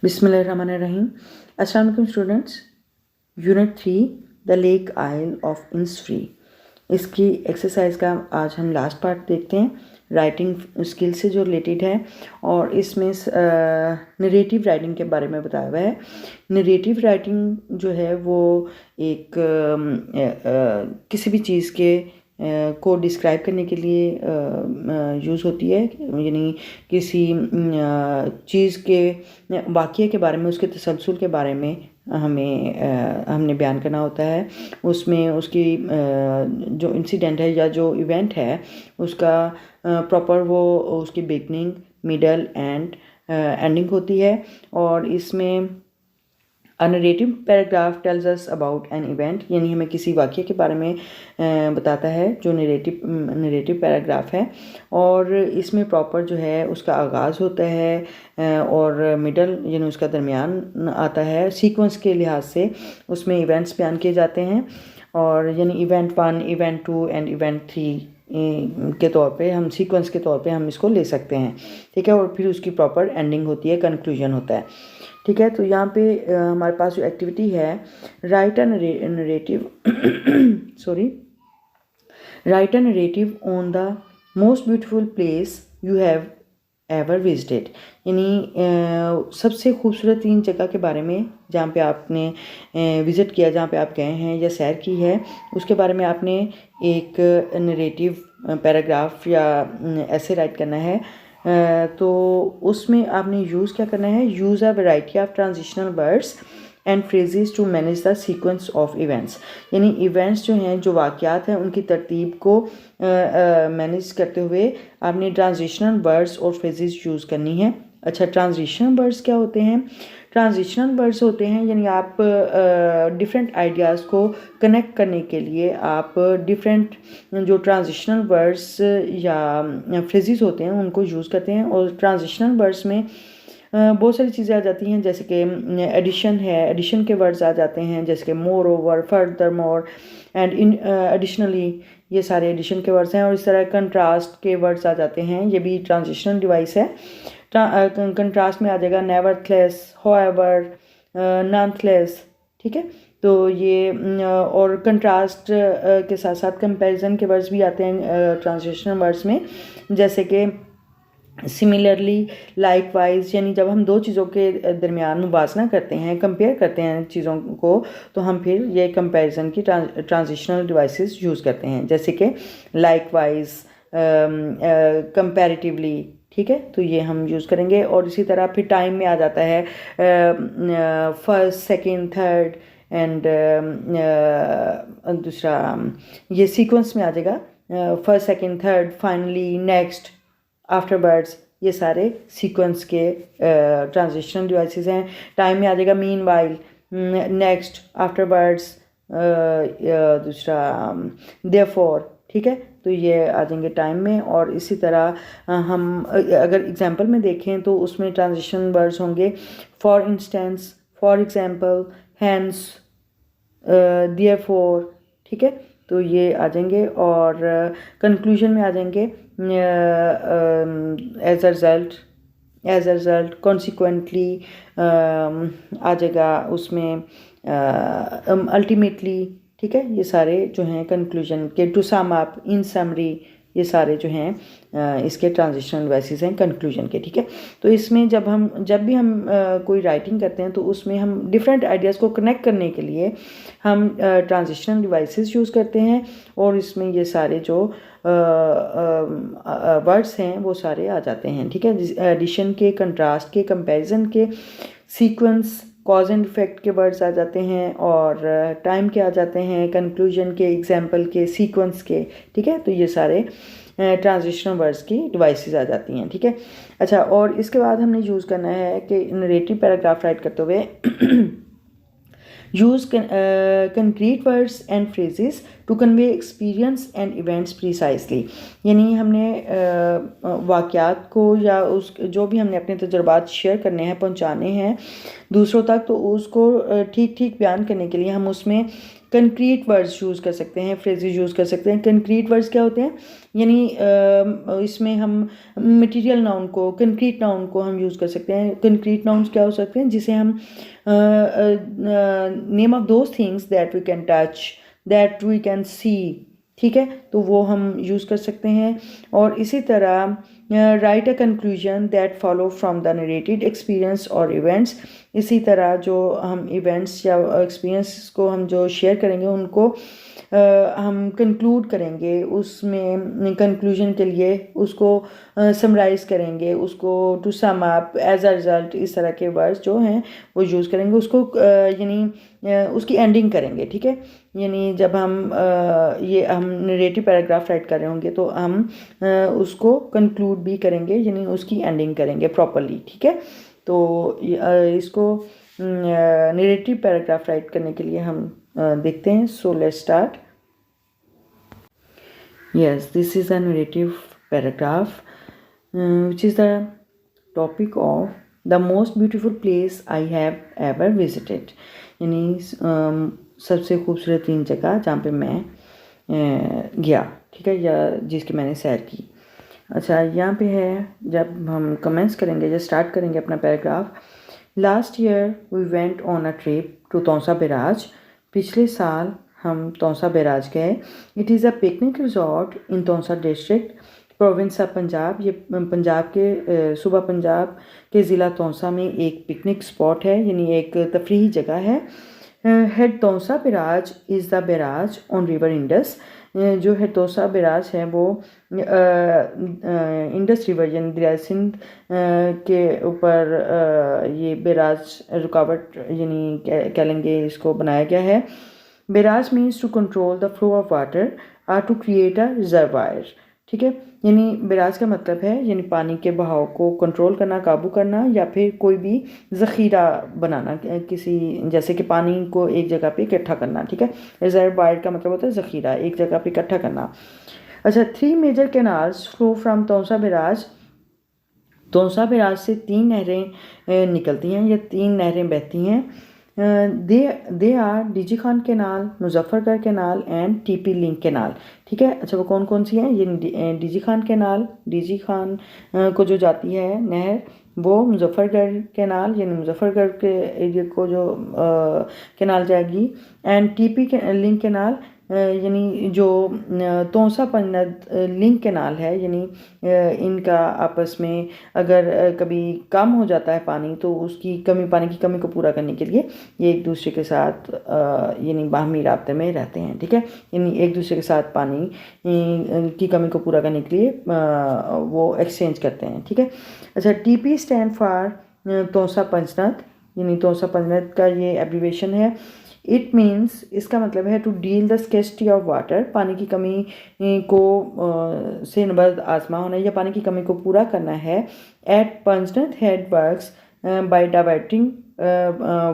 बिस्मिल्लाहिर्रहमानिर्रहीम। अस्सलाम वालेकुम students. Unit 3 the lake isle of Innisfree, इसकी एक्सरसाइज का आज हम लास्ट पार्ट देखते हैं। राइटिंग स्किल से जो रिलेटेड है और इसमें नरेटिव राइटिंग के बारे में बताया हुआ है। नरेटिव राइटिंग जो है वो एक किसी भी चीज़ के को डिस्क्राइब करने के लिए यूज़ होती है, यानी किसी चीज़ के वाक़ये के बारे में, उसके तसलसल के बारे में हमने बयान करना होता है। उसमें उसकी जो इंसिडेंट है या जो इवेंट है उसका प्रॉपर वो उसकी बिगनिंग, मिडल एंड एंडिंग होती है। और इसमें अ narrative paragraph tells us about an event, यानी हमें किसी वाक़ये के बारे में बताता है जो नरेटिव पैराग्राफ है। और इसमें प्रॉपर जो है उसका आगाज़ होता है और मिडल यानी उसका दरमियान आता है। सीक्वेंस के लिहाज से उसमें इवेंट्स बयान किए जाते हैं, और यानी इवेंट 1, इवेंट 2 एंड इवेंट 3 के तौर पे हम सीक्वेंस के तौर पे हम इसको ले सकते हैं, ठीक है। और फिर उसकी प्रॉपर एंडिंग होती है, कंक्लूजन होता है, ठीक है। तो यहाँ पे हमारे पास जो एक्टिविटी है, right a narrative right a narrative on the most beautiful place you have ever visited, यानी सबसे खूबसूरत 3 जगह के बारे में जहाँ पे आपने विज़िट किया, जहाँ पे आप गए हैं या सैर की है, उसके बारे में आपने एक नरेटिव पैराग्राफ या ऐसे राइट करना है। तो उसमें आपने यूज़ क्या करना है, use a variety of transitional words and phrases to manage the sequence of events, यानी इवेंट्स जो हैं, जो वाक़यात हैं, उनकी तरतीब को मैनेज करते हुए आपने ट्रांजिशनल वर्ड्स और फ्रेजेस यूज़ करनी है। अच्छा, ट्रांजिशनल वर्ड्स क्या होते हैं? ट्रांजिशनल वर्ड्स होते हैं यानी आप डिफरेंट आइडियाज़ को कनेक्ट करने के लिए आप डिफरेंट जो ट्रांजिशनल वर्ड्स या फ्रेजेस होते हैं उनको यूज़ करते हैं। और ट्रांजिशनल वर्ड्स में बहुत सारी चीज़ें आ जाती हैं, जैसे कि एडिशन है, एडिशन के वर्ड्स आ जाते हैं, जैसे कि more over, further more and in additionally, ये सारे एडिशन के वर्ड्स हैं। और इस तरह कंट्रास्ट के वर्ड्स आ जाते हैं, ये भी ट्रांजिशनल डिवाइस है। कंट्रास्ट में आ जाएगा नेवरथलेस, हाउएवर, नॉनथलेस, ठीक है। तो ये और कंट्रास्ट के साथ साथ कंपैरिजन के वर्ड्स भी आते हैं ट्रांजिशनल वर्ड्स में, जैसे कि सिमिलरली, लाइकवाइज, यानी जब हम 2 चीज़ों के दरमियान मुवाजना करते हैं, कंपेयर करते हैं चीज़ों को, तो हम फिर ये कंपैरिजन की ट्रांजिशनल डिवाइसेस यूज़ करते हैं, जैसे कि लाइकवाइज, कंपैरेटिवली, ठीक है। तो ये हम यूज़ करेंगे। और इसी तरह फिर टाइम में आ जाता है फर्स्ट, सेकेंड, थर्ड एंड दूसरा ये सीक्वेंस में आ जाएगा, first, second, third, finally, next, afterwards, ये सारे सीक्वेंस के ट्रांजिशनल डिवाइसेस हैं। टाइम में आ जाएगा मीन वाइल, नेक्स्ट, आफ्टरवर्ड्स, दूसरा देयरफॉर, ठीक है। तो ये आ जाएंगे टाइम में। और इसी तरह हम अगर एग्जांपल में देखें तो उसमें ट्रांजिशन वर्ड्स होंगे for instance, for example, hence, therefore, ठीक है। तो ये आ जाएंगे। और कंक्लूजन में आ जाएंगे एज अ रिजल्ट, कॉन्सिक्वेंटली आ जाएगा उसमें, अल्टीमेटली, ठीक है। ये सारे जो हैं कंक्लूजन के, to sum up, in summary, ये सारे जो हैं इसके ट्रांजिशनल डिवाइसेस हैं कंक्लूजन के, ठीक है। तो इसमें जब भी हम कोई राइटिंग करते हैं तो उसमें हम डिफरेंट आइडियाज़ को कनेक्ट करने के लिए हम ट्रांजिशनल डिवाइसेस यूज़ करते हैं। और इसमें ये सारे जो वर्ड्स हैं वो सारे आ जाते हैं, ठीक है। एडिशन के, कंट्रास्ट के, कंपैरिजन के, सीक्वेंस, कॉज एंड इफेक्ट के वर्ड्स आ जाते हैं, और टाइम के आ जाते हैं, कंक्लूजन के, एग्जाम्पल के, सीक्वेंस के, ठीक है। तो ये सारे ट्रांजिशनल वर्ड्स की डिवाइसेस आ जाती हैं, ठीक है। अच्छा, और इसके बाद हमने यूज़ करना है कि नरेटिव पैराग्राफ राइट करते हुए use concrete words and phrases to convey experience and events precisely, यानी हमने वाक़यात को या उस जो भी हमने अपने तजुर्बात शेयर करने हैं, पहुंचाने हैं दूसरों तक, तो उसको ठीक ठीक बयान करने के लिए हम उसमें कंक्रीट वर्ड्स यूज़ कर सकते हैं, फ्रेजेस यूज़ कर सकते हैं। कंक्रीट वर्ड्स क्या होते हैं, यानी इसमें हम मटेरियल नाउन को, कंक्रीट नाउन को हम यूज़ कर सकते हैं। कंक्रीट नाउन्स क्या हो सकते हैं, जिसे हम name of those things that we can touch, that we can see, ठीक है, तो वो हम यूज़ कर सकते हैं। और इसी तरह right a conclusion that follow from the narrated experience और इवेंट्स, इसी तरह जो हम इवेंट्स या एक्सपीरियंस को हम जो शेयर करेंगे उनको हम कंक्लूड करेंगे, उसमें कंक्लूजन के लिए उसको समराइज़ करेंगे, उसको to sum up, as a result, इस तरह के वर्ड्स जो हैं वो यूज़ करेंगे, उसको यानी उसकी एंडिंग करेंगे, ठीक है। यानी जब हम नरेटिव पैराग्राफ राइट कर रहे होंगे तो हम उसको कंक्लूड भी करेंगे, यानी उसकी एंडिंग करेंगे प्रॉपरली, ठीक है। तो इसको नरेटिव पैराग्राफ राइट करने के लिए हम देखते हैं। So let's start. Yes, this is a narrative paragraph which is the topic of the most beautiful place I have ever visited, यानी सबसे खूबसूरत 3 जगह जहाँ पे मैं गया, ठीक है, या जिसकी मैंने सैर की। अच्छा, यहाँ पे है, जब हम कमेंट्स करेंगे, जब स्टार्ट करेंगे अपना paragraph, last year we went on a trip to Taunsa barrage, पिछले साल हम तौसा बैराज गए। It is a picnic resort in Taunsa district, province of Punjab, ये पंजाब के सूबा पंजाब के ज़िला तौसा में एक पिकनिक स्पॉट है, यानी एक तफरीही जगह है। Head Taunsa barrage is the barrage on river Indus, जो है तौसा बैराज है वो इंडस रिवर यानी दरिया सिंध के ऊपर ये बैराज रुकावट यानी कह लेंगे इसको बनाया गया है। Barrage means to control the flow of water or to create a reservoir, ठीक है, यानी बैराज का मतलब है यानी पानी के बहाव को कंट्रोल करना, काबू करना, या फिर कोई भी ज़ख़ीरा बनाना, किसी जैसे कि पानी को एक जगह पे इकट्ठा करना, ठीक है। रिजर्वायर का मतलब होता है ज़ख़ीरा, एक जगह पे इकट्ठा करना। अच्छा, 3 major canals flow from Taunsa barrage, Taunsa barrage से 3 नहरें निकलती हैं या 3 नहरें बहती हैं। They are D G Khan canal, Muzaffargarh canal and T P link canal, ठीक है। अच्छा, वो कौन कौन सी हैं, ये D G Khan canal, D G Khan को जो जाती है नहर, वो मुजफ्फरगढ़ कैनाल यानी मुजफ्फरगढ़ के एरिया को जो कैनाल जाएगी, एंड टीपी लिंक कैनाल यानी जो तौसा पंजनद लिंक कैनाल है, यानी इनका आपस में अगर कभी कम हो जाता है पानी तो उसकी कमी, पानी की कमी को पूरा करने के लिए ये एक दूसरे के साथ यानी बाहमी राब्ते में रहते हैं, ठीक है, यानी एक दूसरे के साथ पानी की कमी को पूरा करने के लिए वो एक्सचेंज करते हैं, ठीक है। अच्छा, TP stand for Taunsa Panjnad, यानी तौसा पंजनद का ये एब्रीवेशन है। इट मीन्स, इसका मतलब है to deal the scarcity of water, पानी की कमी को से नबर्द आजमा होना या पानी की कमी को पूरा करना है। At Panjnad head works by diverting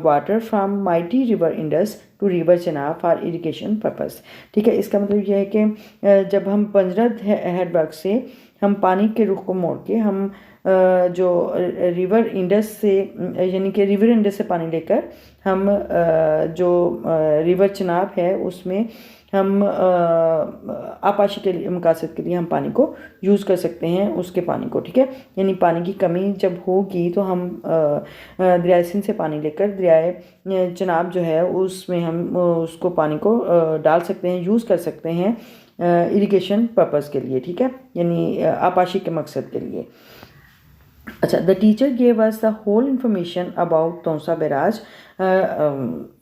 water from mighty river Indus to river Chenab for irrigation purpose, ठीक है। इसका मतलब यह है कि जब हम पंजनद हेड वर्क से हम पानी के रुख को मोड़ के हम जो रिवर इंडस से यानी कि रिवर इंडस से पानी लेकर हम जो रिवर चनाब है उसमें हम आपाशी के लिए, मकासद के लिए हम पानी को यूज़ कर सकते हैं, उसके पानी को, ठीक है। यानी पानी की कमी जब होगी तो हम दरिया सिंध से पानी लेकर दरिया चनाब जो है उसमें हम उसको पानी को डाल सकते हैं, यूज़ कर सकते हैं इरिगेशन पर्पज़ के लिए, ठीक है, यानी आपाशी के मकसद के लिए। अच्छा, the teacher gave us the whole information about Taunsa barrage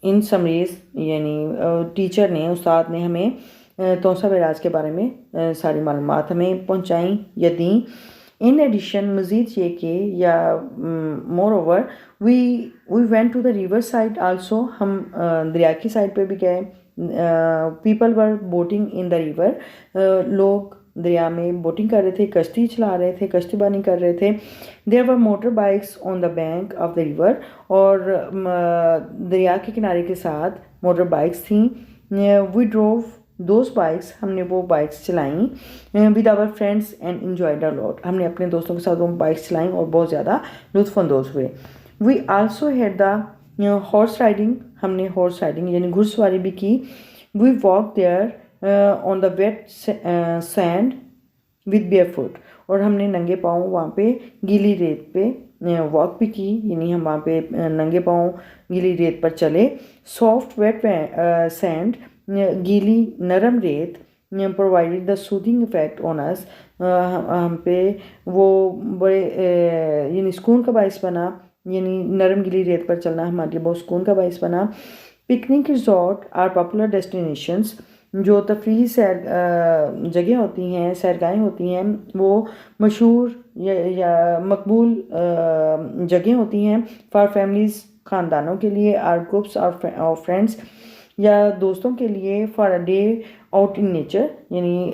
in summaries, यानी टीचर ने, उस्ताद ने हमें तौसा बैराज के बारे में सारी मालूमात हमें पहुंचाई या दी। इन एडिशन, मज़ीद ये कि या moreover we went to the river side also, हम दरिया की साइड पे भी गए। People were boating in the river, लोग दरिया में बोटिंग कर रहे थे, कश्ती चला रहे थे, कश्तीबानी कर रहे थे। There were motor bikes on the bank of the river, और दरिया के किनारे के साथ मोटर बाइक्स थीं। वी ड्रोव दोज बाइक्स, हमने वो बाइक्स चलाई with our friends and enjoyed a lot, हमने अपने दोस्तों के साथ वो बाइक्स चलाई और बहुत ज़्यादा लुत्फ़अंदोज़ हुए। We also had the horse riding, हमने हॉर्स राइडिंग यानी घुड़सवारी भी की। We walk there on the wet sand with bare foot, और हमने नंगे पाँव वहाँ पे गीली रेत पे वॉक भी की, यानी हम वहाँ पे नंगे पाँव गीली रेत पर चले। सॉफ्ट वेट सैंड, गीली नरम रेत, provided the soothing effect on us, हम पे वो बड़े यानी सुकून का बायस बना, यानी नरम गीली रेत पर चलना हमारे लिए बहुत सुकून का बायस बना। Picnic resort are popular destinations, जो तफरीही सैर जगह होती हैं, सैरगाहें होती हैं, वो मशहूर या मकबूल जगह होती हैं फॉर फैमिलीज़, ख़ानदानों के लिए, आर ग्रुप्स और फ्रेंड्स, या दोस्तों के लिए, for a day out in nature, यानी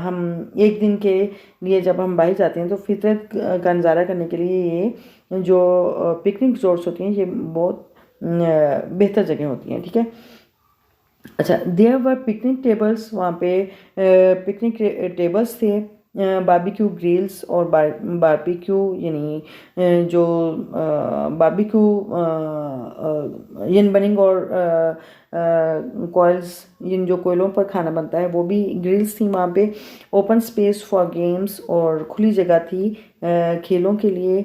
हम एक दिन के लिए जब हम बाहर जाते हैं तो फितरत का नज़ारा करने के लिए ये जो पिकनिक रिजॉर्ट्स होती हैं ये बहुत बेहतर जगह होती हैं। ठीक है, अच्छा, देयर वर पिकनिक टेबल्स, वहाँ पे पिकनिक टेबल्स थे, बारबेक्यू ग्रिल्स और बारबेक्यू यानी जो बारबेक्यू यन बनिंग और कॉयल्स, इन जो कोयलों पर खाना बनता है वो भी ग्रिल्स थी वहाँ पे। ओपन स्पेस फॉर गेम्स, और खुली जगह थी खेलों के लिए।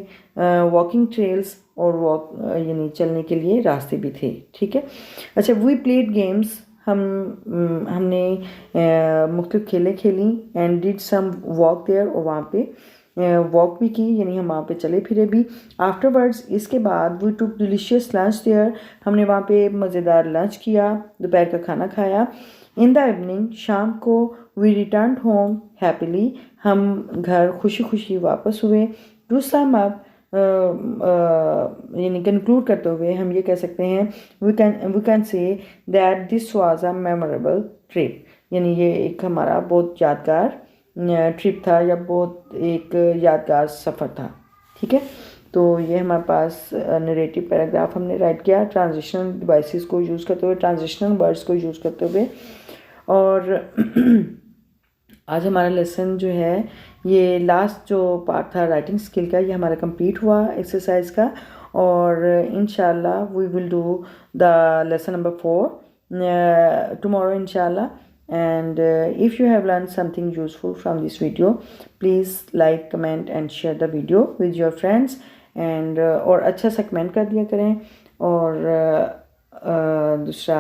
वॉकिंग ट्रेल्स, और वॉक यानी चलने के लिए रास्ते भी थे। ठीक है, अच्छा, वी प्लेड गेम्स, हमने मुख्तलिफ खेलें खेली। And did some walk there, और वहाँ पे वॉक भी की, यानी हम वहाँ पे चले फिरे भी। आफ्टरवर्ड्स, इसके बाद we took delicious lunch there, हमने वहाँ पे मज़ेदार लंच किया, दोपहर का खाना खाया। इन द इवनिंग, शाम को, वी रिटर्न होम हैप्पीली, हम घर खुशी खुशी वापस हुए। टू सम अप, यानी कंक्लूड करते हुए हम ये कह सकते हैं we can say that this was a memorable trip, यानी ये एक हमारा बहुत यादगार ट्रिप था या बहुत एक यादगार सफ़र था। ठीक है, तो ये हमारे पास नरेटिव पैराग्राफ हमने राइट किया ट्रांजिशनल डिवाइसेस को यूज़ करते हुए, ट्रांजिशनल वर्ड्स को यूज़ करते हुए। और आज हमारा लेसन जो है ये लास्ट जो पार्ट था राइटिंग स्किल का, ये हमारा कंप्लीट हुआ एक्सरसाइज का। और इंशाल्लाह we will do the lesson number 4 tomorrow inshallah. And if you have learned something useful from this video, please like, comment and share the video with your friends. And और अच्छा सा comment कर दिया करें, और दूसरा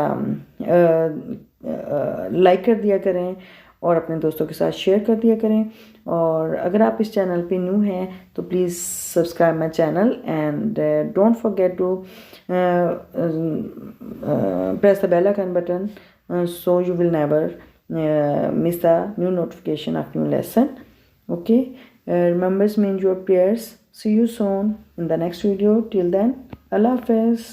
लाइक कर दिया करें, और अपने दोस्तों के साथ शेयर कर दिया करें। और अगर आप इस चैनल पे न्यू हैं तो please subscribe my channel, and don't forget to press the bell icon button, so you will never miss the new notification of new lesson. Okay, remember me in your prayers. See you soon in the next video. Till then, Allah Hafiz.